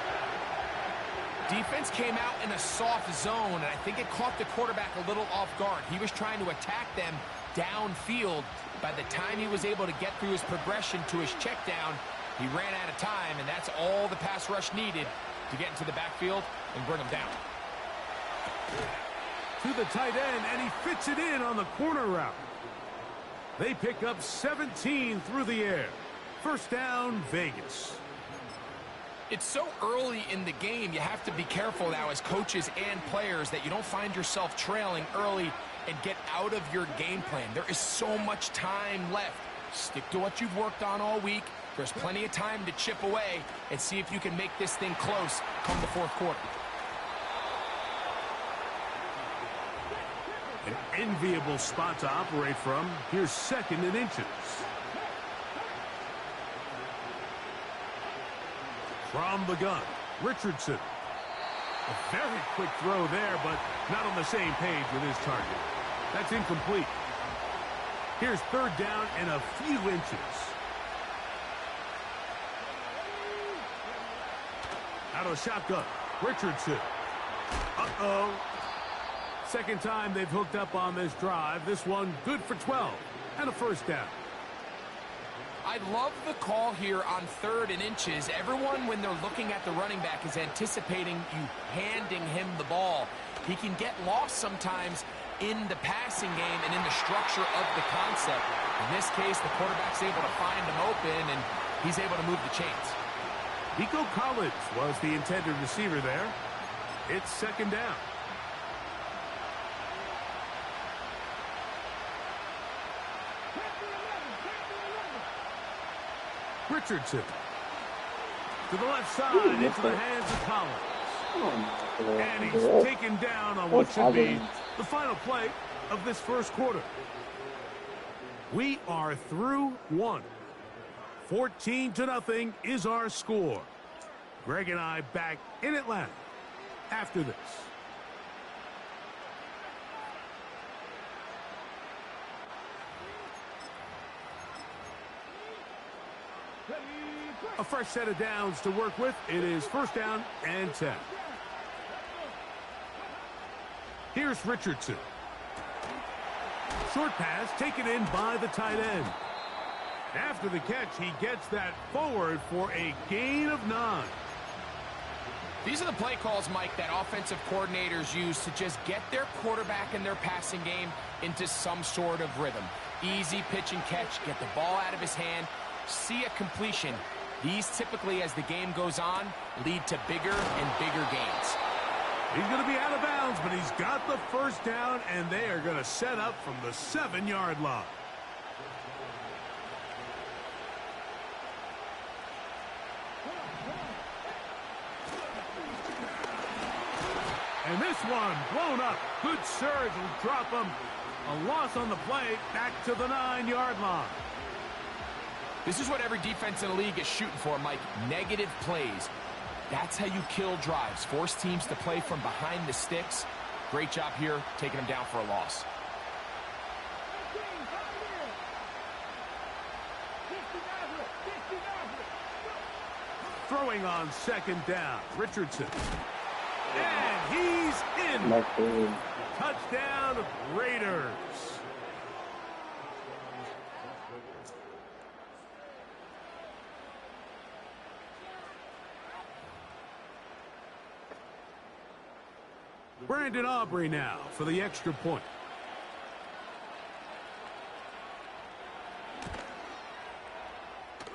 Defense came out in a soft zone, and I think it caught the quarterback a little off guard. He was trying to attack them downfield. By the time he was able to get through his progression to his check down, he ran out of time, and that's all the pass rush needed to get into the backfield and bring him down. To the tight end, and he fits it in on the corner route. They pick up 17 through the air. First down, Vegas. It's so early in the game, you have to be careful now as coaches and players that you don't find yourself trailing early and get out of your game plan. There is so much time left. Stick to what you've worked on all week. There's plenty of time to chip away and see if you can make this thing close come the fourth quarter. An enviable spot to operate from. Here's 2nd and inches. From the gun, Richardson. A very quick throw there, but not on the same page with his target. That's incomplete. Here's 3rd down and a few inches. Out of the shotgun, Richardson. Uh-oh. Second time they've hooked up on this drive. This one good for 12 and a first down. I love the call here on 3rd and inches. Everyone, when they're looking at the running back, is anticipating you handing him the ball. He can get lost sometimes in the passing game and in the structure of the concept. In this case, the quarterback's able to find him open, and he's able to move the chains. Nico Collins was the intended receiver there. It's 2nd down. Richardson to the left side into the hands of Collins. And he's taken down on what should be the final play of this first quarter. We are through one. 14-0 is our score. Greg and I back in Atlanta after this. A fresh set of downs to work with. It is 1st down and 10. Here's Richardson. Short pass taken in by the tight end. After the catch, he gets that forward for a gain of 9. These are the play calls, Mike, that offensive coordinators use to just get their quarterback and their passing game into some sort of rhythm. Easy pitch and catch, get the ball out of his hand, see a completion. These typically, as the game goes on, lead to bigger and bigger gains. He's going to be out of bounds, but he's got the first down, and they are going to set up from the 7-yard line. And this one blown up. Good surge will drop him. A loss on the play, back to the 9-yard line. This is what every defense in the league is shooting for, Mike. Negative plays. That's how you kill drives. Force teams to play from behind the sticks. Great job here, taking them down for a loss. Throwing on second down, Richardson. And he's in. Touchdown, Raiders. Brandon Aubrey now for the extra point.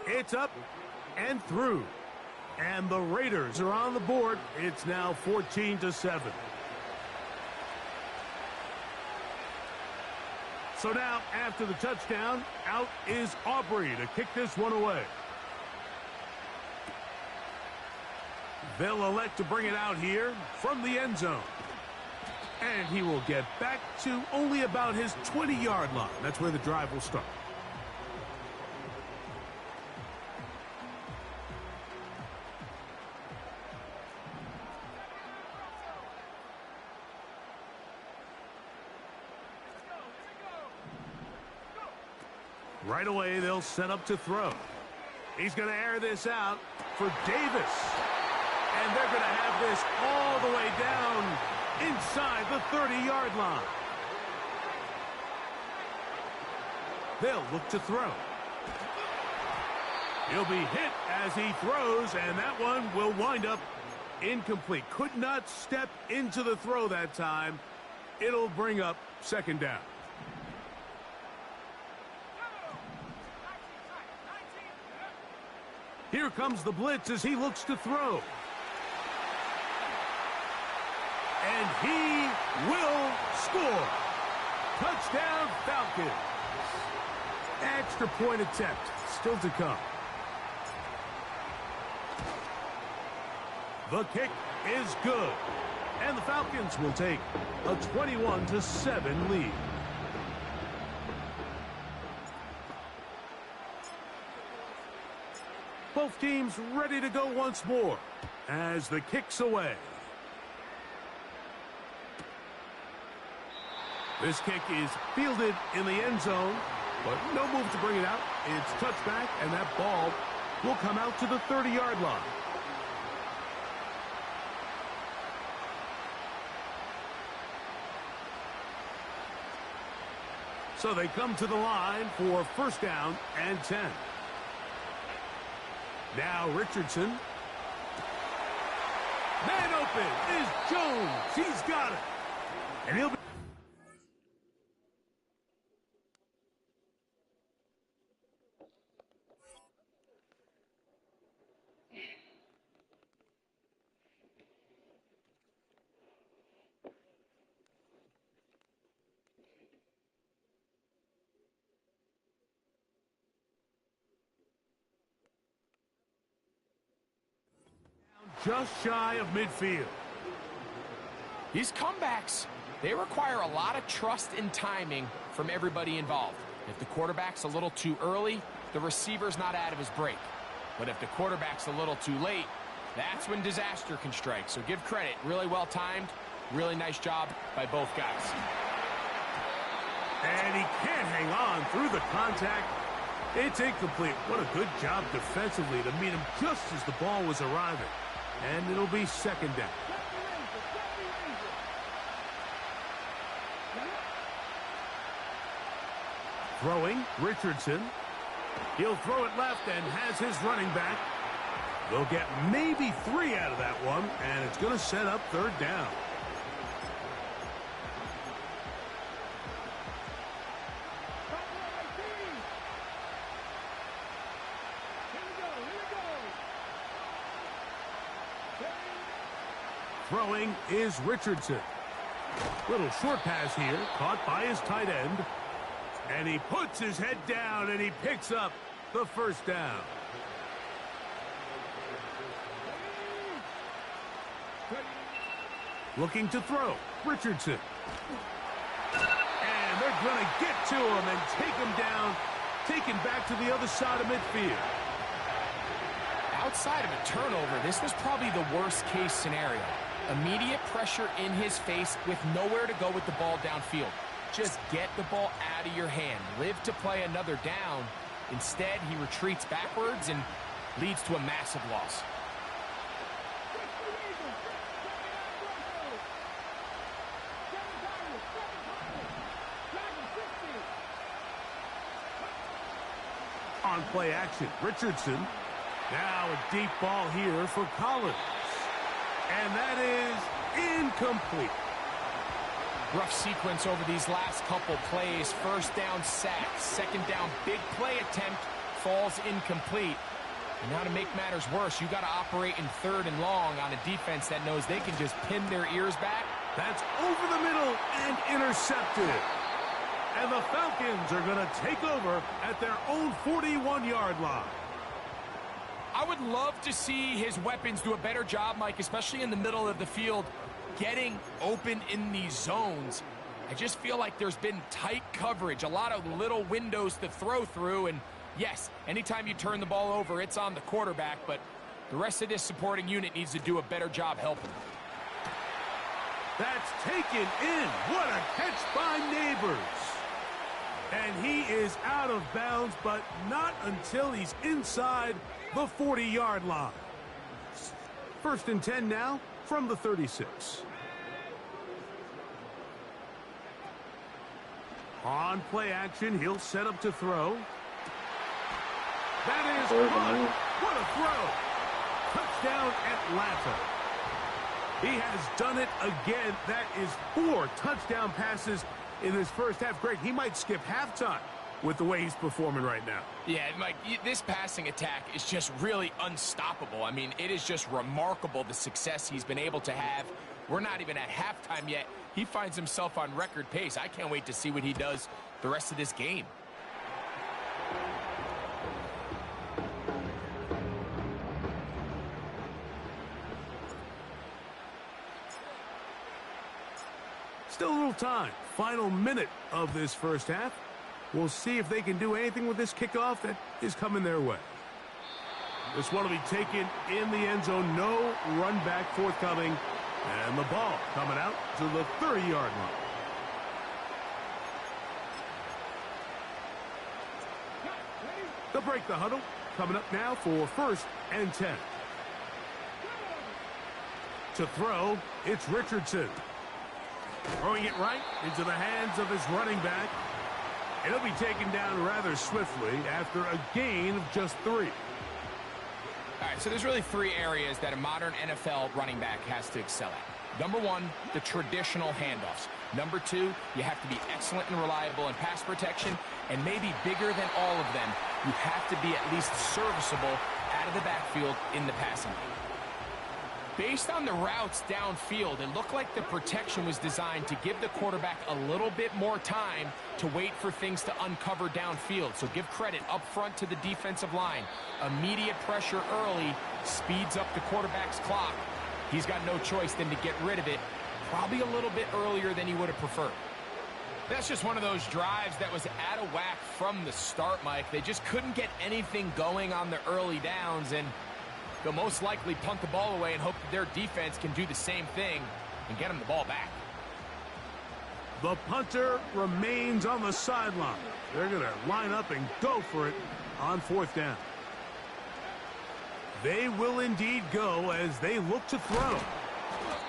It's up and through. And the Raiders are on the board. It's now 14-7. So now, after the touchdown, out is Aubrey to kick this one away. They'll elect to bring it out here from the end zone. And he will get back to only about his 20-yard line. That's where the drive will start. Right away, they'll set up to throw. He's going to air this out for Davis. And they're going to have this all the way down inside the 30-yard line. They'll look to throw. He'll be hit as he throws, and that one will wind up incomplete. Could not step into the throw that time. It'll bring up second down. Here comes the blitz as he looks to throw. And he will score. Touchdown, Falcons. Extra point attempt still to come. The kick is good. And the Falcons will take a 21-7 lead. Both teams ready to go once more as the kick's away. This kick is fielded in the end zone, but no move to bring it out. It's touchback, and that ball will come out to the 30-yard line. So they come to the line for first down and 10. Now Richardson. Man open is Jones. He's got it. And he'll be... just shy of midfield. These comebacks, they require a lot of trust and timing from everybody involved. If the quarterback's a little too early, the receiver's not out of his break. But if the quarterback's a little too late, that's when disaster can strike. So give credit, really well timed, really nice job by both guys. And he can't hang on through the contact. It's incomplete. What a good job defensively to meet him just as the ball was arriving. And it'll be second down. Throwing, Richardson. He'll throw it left and has his running back. They'll get maybe 3 out of that one, and it's going to set up third down. Throwing is Richardson. Little short pass here, caught by his tight end. And he puts his head down and he picks up the first down. Looking to throw. Richardson. And they're going to get to him and take him down. Taken back to the other side of midfield. Outside of a turnover, this was probably the worst-case scenario. Immediate pressure in his face with nowhere to go with the ball downfield. Just get the ball out of your hand. Live to play another down. Instead, he retreats backwards and leads to a massive loss. On play action, Richardson. Now a deep ball here for Collins. And that is incomplete. Rough sequence over these last couple plays. First down sack, second down big play attempt, falls incomplete. And now to make matters worse, you got to operate in third and long on a defense that knows they can just pin their ears back. That's over the middle and intercepted. And the Falcons are going to take over at their own 41-yard line. I would love to see his weapons do a better job, Mike, especially in the middle of the field, getting open in these zones. I just feel like there's been tight coverage, a lot of little windows to throw through, and yes, anytime you turn the ball over, it's on the quarterback, but the rest of this supporting unit needs to do a better job helping. That's taken in. What a catch by Neighbors. And he is out of bounds, but not until he's inside the 40-yard line. First and 10 now from the 36. On play action, he'll set up to throw. That is good. What a throw. Touchdown, Atlanta. He has done it again. That is 4 touchdown passes in his first half. Greg, he might skip halftime with the way he's performing right now. Yeah, Mike, this passing attack is just really unstoppable. I mean, it is just remarkable the success he's been able to have. We're not even at halftime yet. He finds himself on record pace. I can't wait to see what he does the rest of this game. Still a little time. Final minute of this first half. We'll see if they can do anything with this kickoff that is coming their way. This one will be taken in the end zone. No run back forthcoming. And the ball coming out to the 30-yard line. They'll break the huddle. Coming up now for first and 10. To throw, it's Richardson. Throwing it right into the hands of his running back. And he'll be taken down rather swiftly after a gain of just 3. All right, so there's really 3 areas that a modern NFL running back has to excel at. Number 1, the traditional handoffs. Number 2, you have to be excellent and reliable in pass protection. And maybe bigger than all of them, you have to be at least serviceable out of the backfield in the passing game. Based on the routes downfield, it looked like the protection was designed to give the quarterback a little bit more time to wait for things to uncover downfield. So give credit up front to the defensive line. Immediate pressure early speeds up the quarterback's clock. He's got no choice than to get rid of it, probably a little bit earlier than he would have preferred. That's just one of those drives that was out of whack from the start, Mike. They just couldn't get anything going on the early downs, and they'll most likely punt the ball away and hope that their defense can do the same thing and get them the ball back. The punter remains on the sideline. They're going to line up and go for it on 4th down. They will indeed go as they look to throw.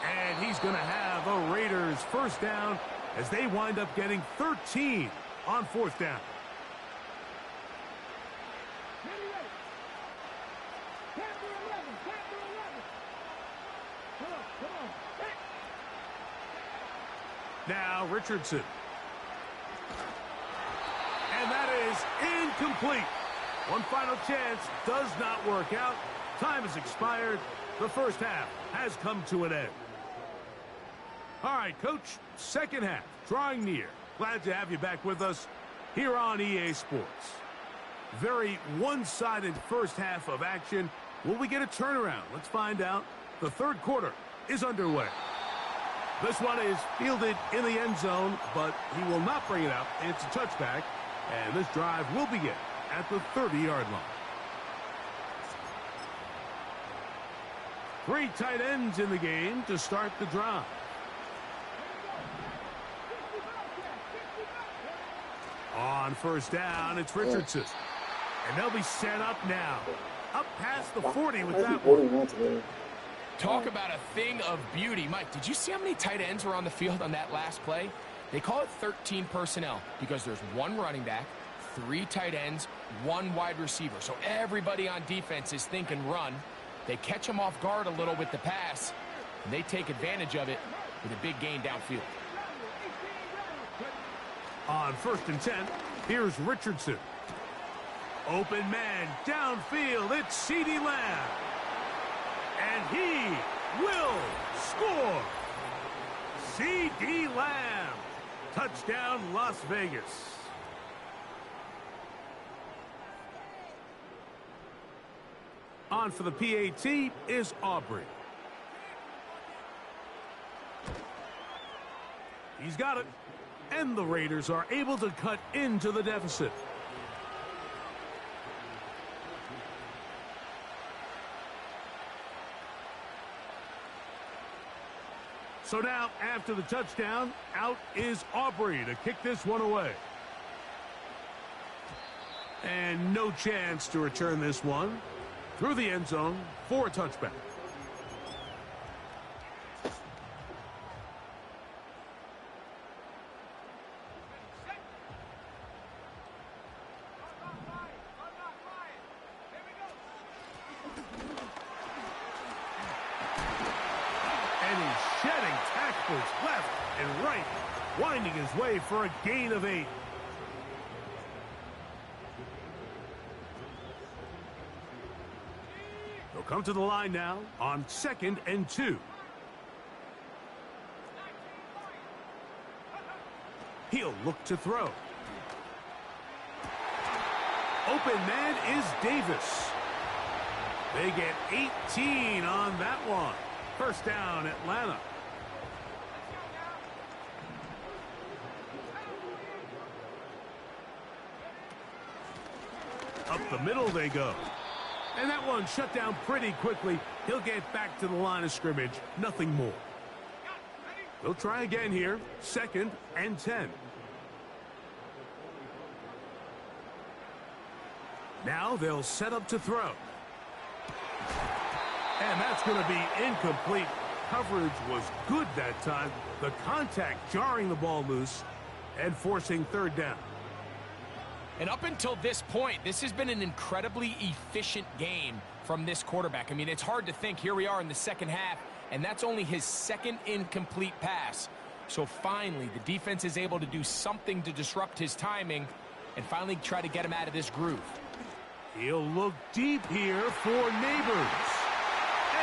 And he's going to have a Raiders first down as they wind up getting 13 on 4th down. Now Richardson. And that is incomplete. One final chance does not work out. Time has expired. The first half has come to an end. All right, Coach, second half drawing near. Glad to have you back with us here on EA Sports. Very one-sided first half of action. Will we get a turnaround? Let's find out. The third quarter is underway. This one is fielded in the end zone, but he will not bring it up. It's a touchback, and this drive will begin at the 30-yard line. 3 tight ends in the game to start the drive. On first down, it's Richardson. And they'll be set up now. Up past the 40 with that one. Talk about a thing of beauty. Mike, did you see how many tight ends were on the field on that last play? They call it 13 personnel because there's 1 running back, 3 tight ends, 1 wide receiver. So everybody on defense is thinking run. They catch them off guard a little with the pass, and they take advantage of it with a big gain downfield. On first and 10, here's Richardson. Open man downfield. It's CeeDee Lamb. And he will score. CeeDee Lamb. Touchdown, Las Vegas. On for the PAT is Aubrey. He's got it. And the Raiders are able to cut into the deficit. So now, after the touchdown, out is Aubrey to kick this one away. And no chance to return this one through the end zone for a touchback. Left and right, winding his way for a gain of 8. They'll come to the line now on 2nd and 2. He'll look to throw. Open man is Davis. They get 18 on that one. First down, Atlanta. Up the middle they go. And that one shut down pretty quickly. He'll get back to the line of scrimmage. Nothing more. They'll try again here. 2nd and 10. Now they'll set up to throw. And that's going to be incomplete. Coverage was good that time. The contact jarring the ball loose and forcing 3rd down. And up until this point, this has been an incredibly efficient game from this quarterback. I mean, it's hard to think. Here we are in the second half, and that's only his 2nd incomplete pass. So finally, the defense is able to do something to disrupt his timing and finally try to get him out of this groove. He'll look deep here for Neighbors.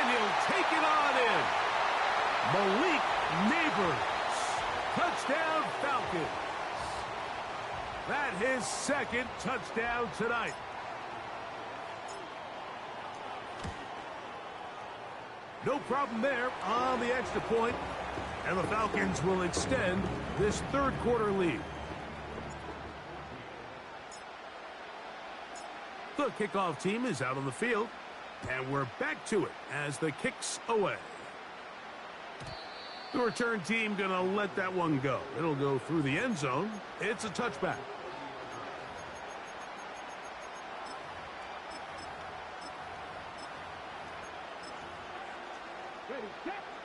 And he'll take it on in. Malik Neighbors. Touchdown, Falcons. That his 2nd touchdown tonight. No problem there on the extra point. And the Falcons will extend this 3rd quarter lead. The kickoff team is out on the field. And we're back to it as the kick's away. The return team going to let that one go. It'll go through the end zone. It's a touchback.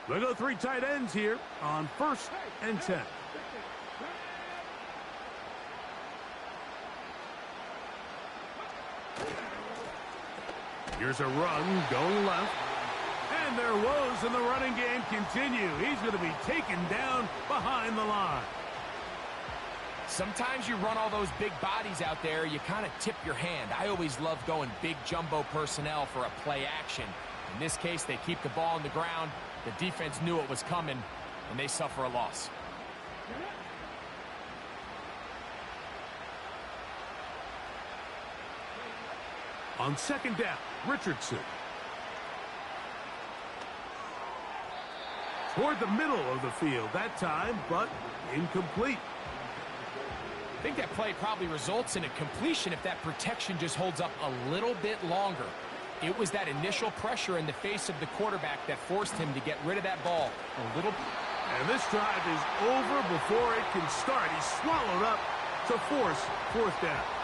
They go 3 tight ends here on 1st and 10. Here's a run going left. And their woes in the running game continue. He's going to be taken down behind the line. Sometimes you run all those big bodies out there, you kind of tip your hand. I always love going big jumbo personnel for a play action. In this case, they keep the ball on the ground. The defense knew it was coming, and they suffer a loss. On 2nd down, Richardson. Toward the middle of the field that time, but incomplete. I think that play probably results in a completion if that protection just holds up a little bit longer. It was that initial pressure in the face of the quarterback that forced him to get rid of that ball a little. And this drive is over before it can start. He's swallowed up to force fourth down.